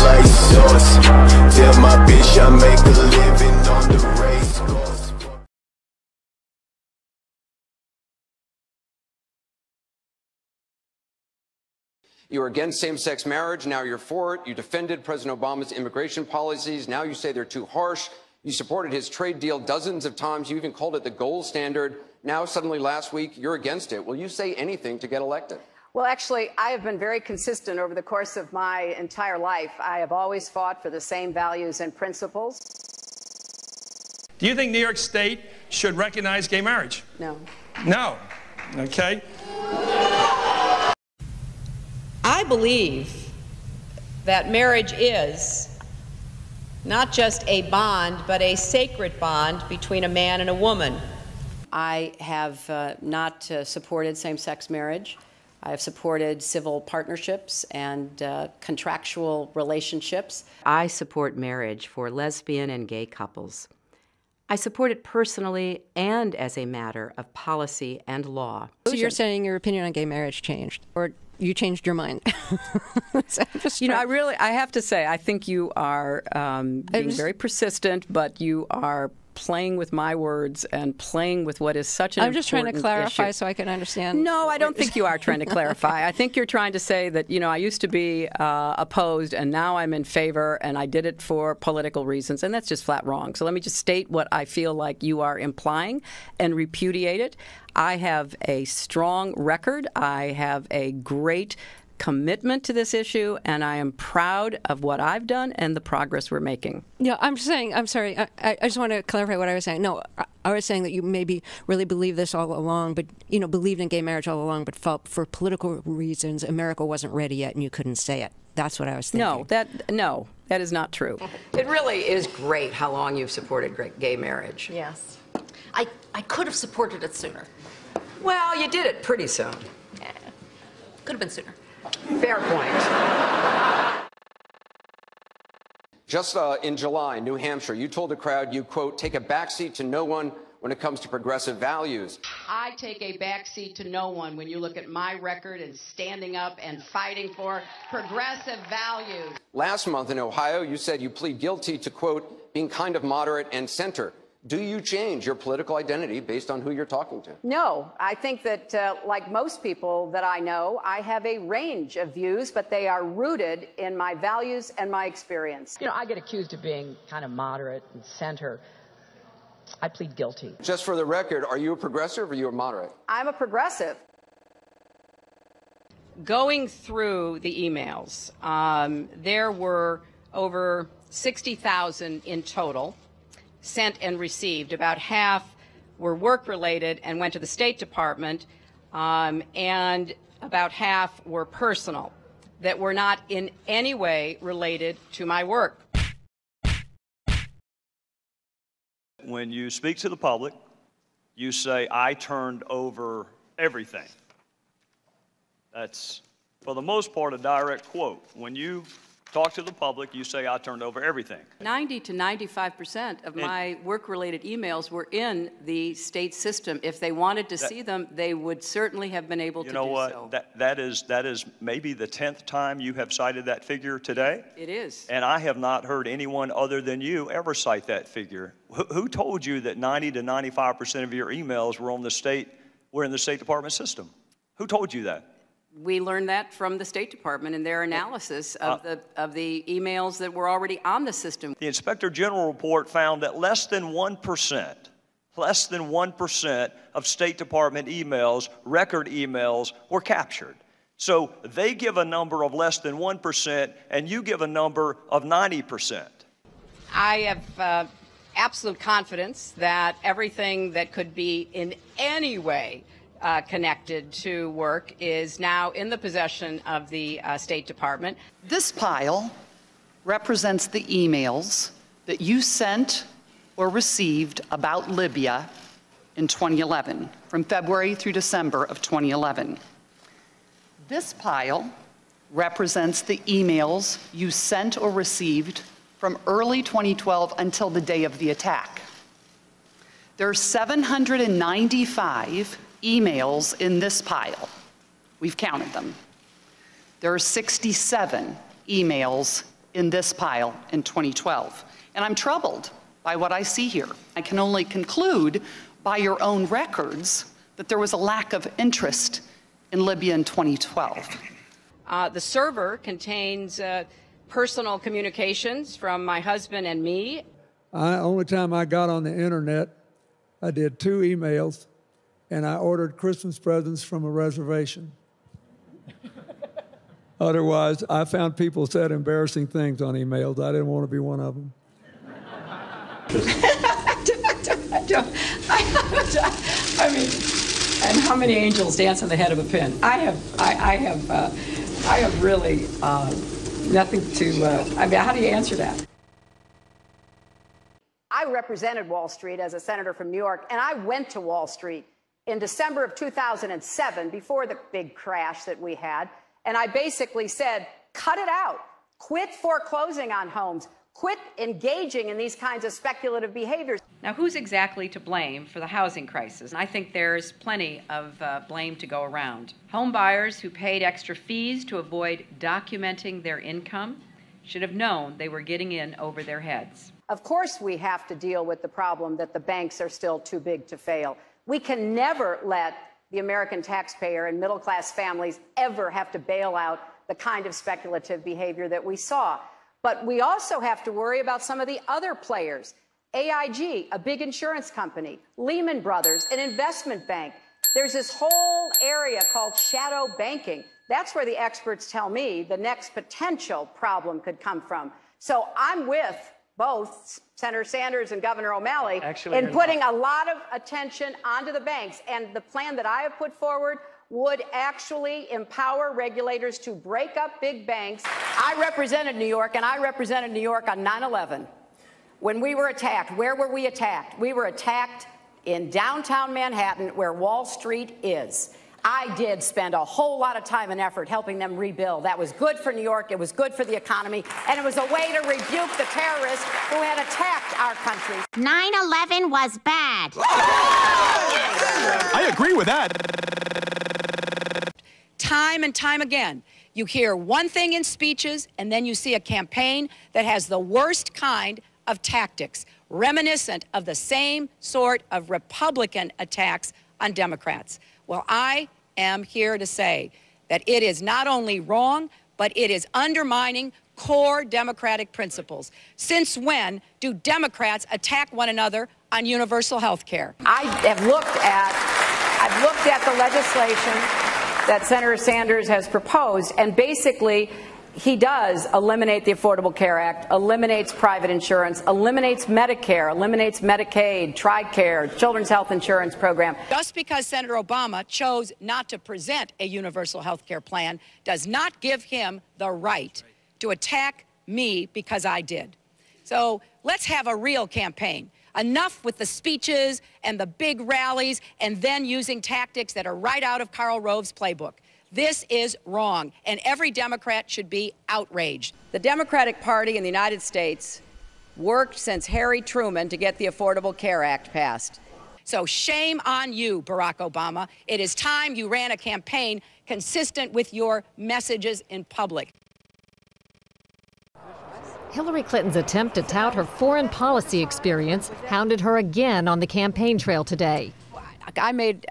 like sauce. Tell my bitch I make a living on the race course. You were against same-sex marriage, now you're for it. You defended President Obama's immigration policies, now you say they're too harsh. You supported his trade deal dozens of times. You even called it the gold standard. Now, suddenly last week, you're against it. Will you say anything to get elected? Well, actually, I have been very consistent over the course of my entire life. I have always fought for the same values and principles. Do you think New York State should recognize gay marriage? No. No. Okay. I believe that marriage is not just a bond, but a sacred bond between a man and a woman. I have not supported same-sex marriage. I have supported civil partnerships and contractual relationships. I support marriage for lesbian and gay couples. I support it personally and as a matter of policy and law. So you're saying your opinion on gay marriage changed, or you changed your mind? You know, I have to say, I think you are being very persistent, but you are playing with my words and playing with what is such an important issue. I'm just trying to clarify so I can understand. No, I don't think you are trying to clarify. I think you're trying to say that, you know, I used to be opposed and now I'm in favor and I did it for political reasons, and that's just flat wrong. So let me just state what I feel like you are implying and repudiate it. I have a strong record. I have a great commitment to this issue, and I am proud of what I've done and the progress we're making. Yeah, I'm saying, I'm sorry, I just want to clarify what I was saying. No, I was saying that you maybe really believed this all along, but, you know, believed in gay marriage all along, but felt for political reasons America wasn't ready yet and you couldn't say it. That's what I was thinking. No, that is not true. It really is great how long you've supported gay marriage. Yes. I could have supported it sooner. Well, you did it pretty soon. Yeah. Could have been sooner. Fair point. Just in July, New Hampshire, you told the crowd you, quote, take a backseat to no one when it comes to progressive values. I take a backseat to no one when you look at my record and standing up and fighting for progressive values. Last month in Ohio, you said you plead guilty to, quote, being kind of moderate and center. Do you change your political identity based on who you're talking to? No, I think that, like most people that I know, I have a range of views, but they are rooted in my values and my experience. You know, I get accused of being kind of moderate and center. I plead guilty. Just for the record, are you a progressive or are you a moderate? I'm a progressive. Going through the emails, there were over 60,000 in total sent and received. About half were work-related and went to the State Department, and about half were personal, that were not in any way related to my work. When you speak to the public, you say, I turned over everything. That's, for the most part, a direct quote. When you talk to the public, you say, I turned over everything. 90 to 95% of my work-related emails were in the state system. If they wanted to see them, they would certainly have been able to do so. You know what? That is maybe the 10th time you have cited that figure today. It is. And I have not heard anyone other than you ever cite that figure. Who told you that 90 to 95% of your emails were in the State Department system? Who told you that? We learned that from the State Department in their analysis of the emails that were already on the system. The Inspector General report found that less than 1% of State Department emails, record emails, were captured. So they give a number of less than 1%, and you give a number of 90%. I have absolute confidence that everything that could be in any way connected to work is now in the possession of the State Department. This pile represents the emails that you sent or received about Libya in 2011, from February through December of 2011. This pile represents the emails you sent or received from early 2012 until the day of the attack. There are 795 emails in this pile. We've counted them. There are 67 emails in this pile in 2012. And I'm troubled by what I see here. I can only conclude by your own records that there was a lack of interest in Libya in 2012. The server contains personal communications from my husband and me. Only time I got on the internet, I did 2 emails, and I ordered Christmas presents from a reservation. Otherwise, I found people said embarrassing things on emails. I didn't want to be one of them. I mean, and how many angels dance on the head of a pin? I have really nothing to. I mean, how do you answer that? I represented Wall Street as a senator from New York, and I went to Wall Street in December of 2007, before the big crash that we had, and I basically said, cut it out. Quit foreclosing on homes. Quit engaging in these kinds of speculative behaviors. Now, who's exactly to blame for the housing crisis? I think there's plenty of blame to go around. Home buyers who paid extra fees to avoid documenting their income should have known they were getting in over their heads. Of course, we have to deal with the problem that the banks are still too big to fail. We can never let the American taxpayer and middle-class families ever have to bail out the kind of speculative behavior that we saw. But we also have to worry about some of the other players. AIG, a big insurance company, Lehman Brothers, an investment bank. There's this whole area called shadow banking. That's where the experts tell me the next potential problem could come from. So I'm with both Senator Sanders and Governor O'Malley in putting a lot of attention onto the banks. And the plan that I have put forward would actually empower regulators to break up big banks. I represented New York, and I represented New York on 9/11. When we were attacked, where were we attacked? We were attacked in downtown Manhattan, where Wall Street is. I did spend a whole lot of time and effort helping them rebuild. That was good for New York, it was good for the economy, and it was a way to rebuke the terrorists who had attacked our country. 9/11 was bad. I agree with that. Time and time again, you hear one thing in speeches, and then you see a campaign that has the worst kind of tactics, reminiscent of the same sort of Republican attacks on Democrats. Well, I am here to say that it is not only wrong, but it is undermining core democratic principles. Since when do Democrats attack one another on universal health care? I've looked at the legislation that Senator Sanders has proposed, and basically he does eliminate the Affordable Care Act, eliminates private insurance, eliminates Medicare, eliminates Medicaid, TRICARE, Children's Health Insurance Program. Just because Senator Obama chose not to present a universal health care plan does not give him the right to attack me because I did. So let's have a real campaign. Enough with the speeches and the big rallies and then using tactics that are right out of Karl Rove's playbook. This is wrong, and every Democrat should be outraged. The Democratic Party in the United States worked since Harry Truman to get the Affordable Care Act passed. So shame on you, Barack Obama. It is time you ran a campaign consistent with your messages in public. Hillary Clinton's attempt to tout her foreign policy experience hounded her again on the campaign trail today. I made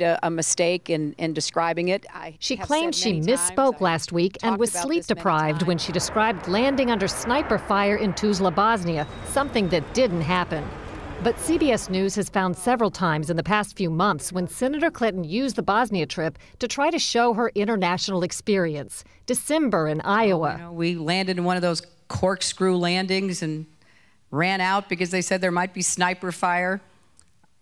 a mistake in describing it. She claimed she misspoke last week and was sleep deprived when she described landing under sniper fire in Tuzla, Bosnia, something that didn't happen. But CBS News has found several times in the past few months when Senator Clinton used the Bosnia trip to try to show her international experience. December in Iowa. We landed in one of those corkscrew landings and ran out because they said there might be sniper fire.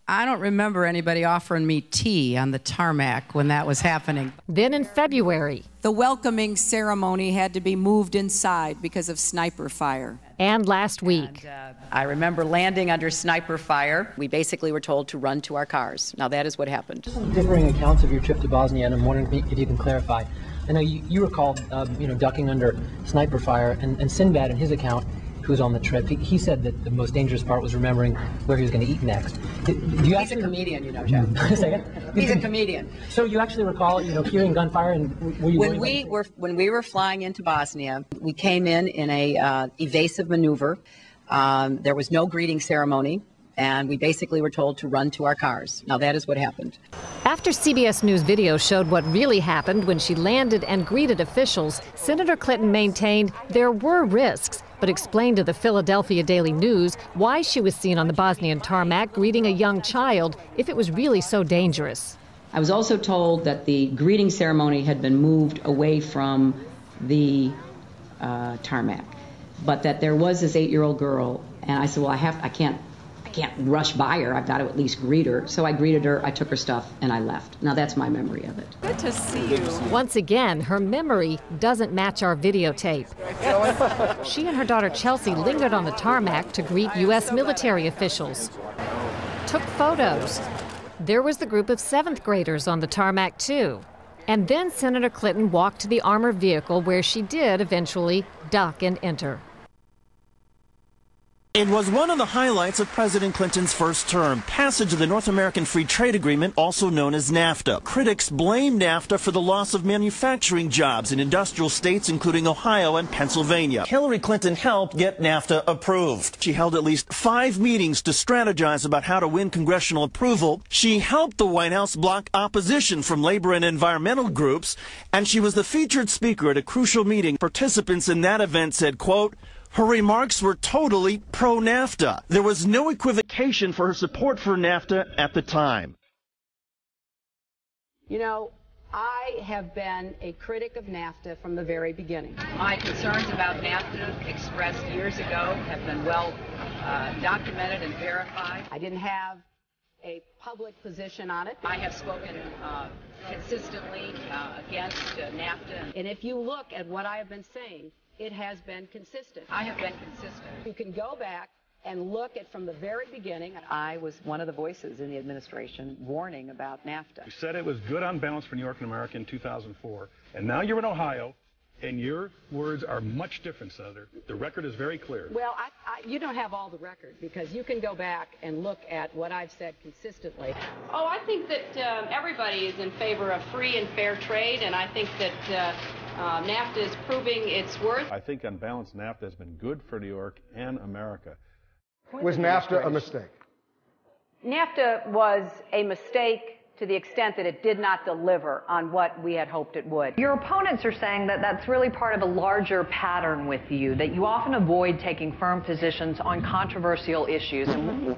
I don't remember anybody offering me tea on the tarmac when that was happening. Then in February. The welcoming ceremony had to be moved inside because of sniper fire. And last week. I remember landing under sniper fire. We basically were told to run to our cars. Now that is what happened. Some differing accounts of your trip to Bosnia, and I'm wondering if you can clarify. I know you recall, ducking under sniper fire, and Sinbad in his account, who's on the trip. He said that the most dangerous part was remembering where he was going to eat next. He's a comedian, you know, Jeff. He's a comedian. So you actually recall, hearing gunfire, and were you when we were flying into Bosnia, we came in a evasive maneuver. There was no greeting ceremony, and we basically were told to run to our cars. Now that is what happened. After CBS News video showed what really happened when she landed and greeted officials, Senator Clinton maintained there were risks, but explained to the Philadelphia Daily News why she was seen on the Bosnian tarmac greeting a young child if it was really so dangerous. I was also told that the greeting ceremony had been moved away from the tarmac, but that there was this 8-year-old girl, and I said, well, I can't rush by her. I've got to at least greet her. So I greeted her, I took her stuff, and I left. Now that's my memory of it. Good to see you. Once again, her memory doesn't match our videotape. She and her daughter Chelsea lingered on the tarmac to greet U.S. military officials. Took photos. There was the group of 7th graders on the tarmac, too. And then Senator Clinton walked to the armored vehicle where she did eventually duck and enter. It was one of the highlights of President Clinton's first term, passage of the North American Free Trade Agreement, also known as NAFTA. Critics blame NAFTA for the loss of manufacturing jobs in industrial states, including Ohio and Pennsylvania. Hillary Clinton helped get NAFTA approved. She held at least 5 meetings to strategize about how to win congressional approval. She helped the White House block opposition from labor and environmental groups, and she was the featured speaker at a crucial meeting. Participants in that event said, quote, her remarks were totally pro-NAFTA. There was no equivocation for her support for NAFTA at the time. You know, I have been a critic of NAFTA from the very beginning. My concerns about NAFTA expressed years ago have been well documented and verified. I didn't have a public position on it. I have spoken consistently against NAFTA. And if you look at what I have been saying, it has been consistent. I have been consistent. You can go back and look at from the very beginning. I was one of the voices in the administration warning about NAFTA. You said it was good on balance for New York and America in 2004, and now you're in Ohio, and your words are much different, Senator. The record is very clear. Well, you don't have all the record, because you can go back and look at what I've said consistently. Oh, I think that everybody is in favor of free and fair trade, and I think that NAFTA is proving its worth. I think on balance, NAFTA has been good for New York and America. Was NAFTA a mistake? NAFTA was a mistake to the extent that it did not deliver on what we had hoped it would. Your opponents are saying that that's really part of a larger pattern with you, that you often avoid taking firm positions on controversial issues. And,